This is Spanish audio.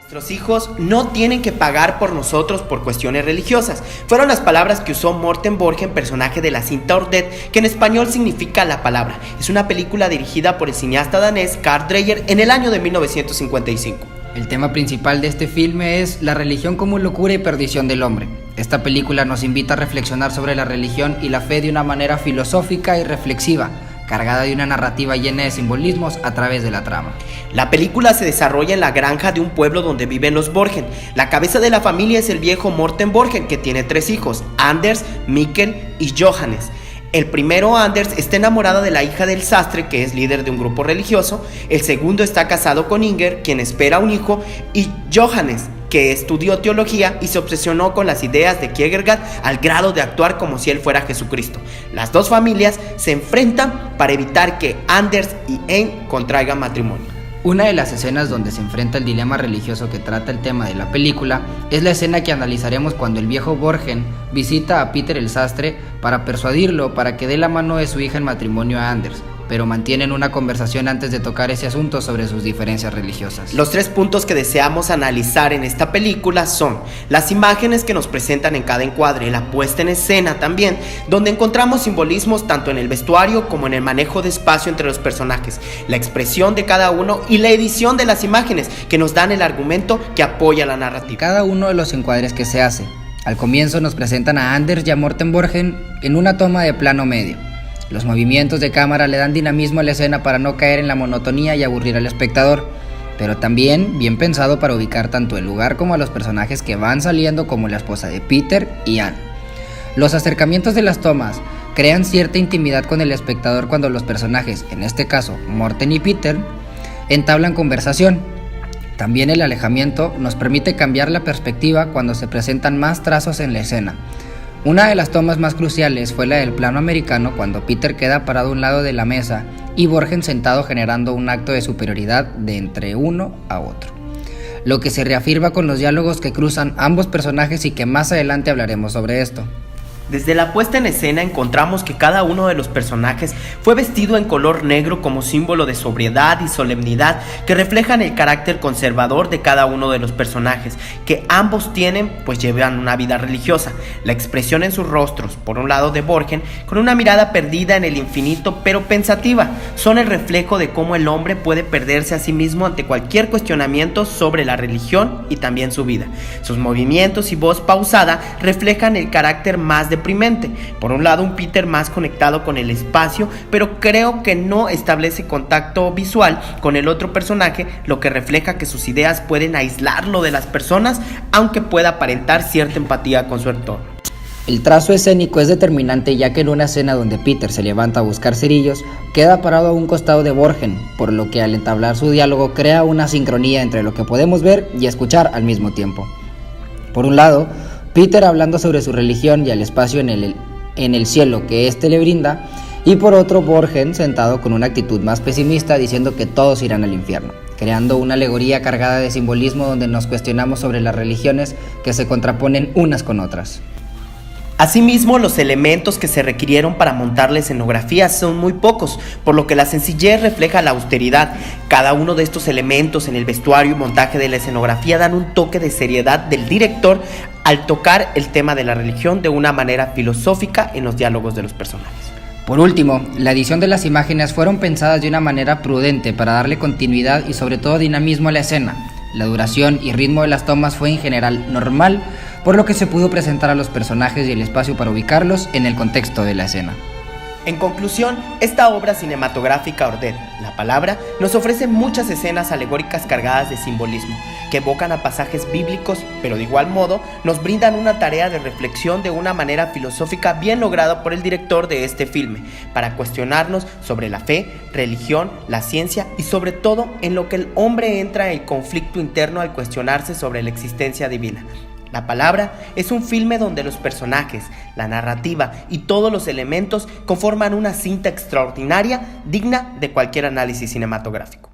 Nuestros hijos no tienen que pagar por nosotros por cuestiones religiosas. Fueron las palabras que usó Morten Borgen, personaje de la cinta Ordet, que en español significa la palabra. Es una película dirigida por el cineasta danés Carl Dreyer en el año de 1955. El tema principal de este filme es la religión como locura y perdición del hombre. Esta película nos invita a reflexionar sobre la religión y la fe de una manera filosófica y reflexiva, cargada de una narrativa llena de simbolismos a través de la trama. La película se desarrolla en la granja de un pueblo donde viven los Borgen. La cabeza de la familia es el viejo Morten Borgen, que tiene 3 hijos, Anders, Mikkel y Johannes. El primero, Anders, está enamorado de la hija del sastre, que es líder de un grupo religioso. El segundo está casado con Inger, quien espera un hijo, y Johannes, que estudió teología y se obsesionó con las ideas de Kierkegaard al grado de actuar como si él fuera Jesucristo. Las dos familias se enfrentan para evitar que Anders y Ein contraigan matrimonio. Una de las escenas donde se enfrenta el dilema religioso que trata el tema de la película es la escena que analizaremos cuando el viejo Borgen visita a Peter el sastre para persuadirlo para que dé la mano de su hija en matrimonio a Anders, pero mantienen una conversación antes de tocar ese asunto sobre sus diferencias religiosas. Los 3 puntos que deseamos analizar en esta película son las imágenes que nos presentan en cada encuadre, la puesta en escena también, donde encontramos simbolismos tanto en el vestuario como en el manejo de espacio entre los personajes, la expresión de cada uno y la edición de las imágenes que nos dan el argumento que apoya la narrativa. Cada uno de los encuadres que se hace. Al comienzo nos presentan a Anders y a Morten Borgen en una toma de plano medio. Los movimientos de cámara le dan dinamismo a la escena para no caer en la monotonía y aburrir al espectador, pero también bien pensado para ubicar tanto el lugar como a los personajes que van saliendo, como la esposa de Peter y Anne. Los acercamientos de las tomas crean cierta intimidad con el espectador cuando los personajes, en este caso Morten y Peter, entablan conversación. También el alejamiento nos permite cambiar la perspectiva cuando se presentan más trazos en la escena. Una de las tomas más cruciales fue la del plano americano, cuando Peter queda parado a un lado de la mesa y Borgen sentado, generando un acto de superioridad de entre uno a otro, lo que se reafirma con los diálogos que cruzan ambos personajes y que más adelante hablaremos sobre esto. Desde la puesta en escena encontramos que cada uno de los personajes fue vestido en color negro como símbolo de sobriedad y solemnidad que reflejan el carácter conservador de cada uno de los personajes, que ambos tienen, pues llevan una vida religiosa. La expresión en sus rostros, por un lado de Borgen, con una mirada perdida en el infinito pero pensativa, son el reflejo de cómo el hombre puede perderse a sí mismo ante cualquier cuestionamiento sobre la religión y también su vida. Sus movimientos y voz pausada reflejan el carácter más deprimente. Por un lado, un Peter más conectado con el espacio, pero creo que no establece contacto visual con el otro personaje, lo que refleja que sus ideas pueden aislarlo de las personas, aunque pueda aparentar cierta empatía con su entorno. El trazo escénico es determinante, ya que en una escena donde Peter se levanta a buscar cerillos, queda parado a un costado de Borgen, por lo que al entablar su diálogo crea una sincronía entre lo que podemos ver y escuchar al mismo tiempo. Por un lado, Peter hablando sobre su religión y el espacio en el cielo que éste le brinda, y por otro Borgen sentado con una actitud más pesimista diciendo que todos irán al infierno, creando una alegoría cargada de simbolismo donde nos cuestionamos sobre las religiones que se contraponen unas con otras. Asimismo, los elementos que se requirieron para montar la escenografía son muy pocos, por lo que la sencillez refleja la austeridad. Cada uno de estos elementos en el vestuario y montaje de la escenografía dan un toque de seriedad del director al tocar el tema de la religión de una manera filosófica en los diálogos de los personajes. Por último, la edición de las imágenes fueron pensadas de una manera prudente para darle continuidad y sobre todo dinamismo a la escena. La duración y ritmo de las tomas fue en general normal, por lo que se pudo presentar a los personajes y el espacio para ubicarlos en el contexto de la escena. En conclusión, esta obra cinematográfica Ordet, la palabra, nos ofrece muchas escenas alegóricas cargadas de simbolismo, que evocan a pasajes bíblicos, pero de igual modo nos brindan una tarea de reflexión de una manera filosófica bien lograda por el director de este filme, para cuestionarnos sobre la fe, religión, la ciencia y sobre todo en lo que el hombre entra en el conflicto interno al cuestionarse sobre la existencia divina. La palabra es un filme donde los personajes, la narrativa y todos los elementos conforman una cinta extraordinaria digna de cualquier análisis cinematográfico.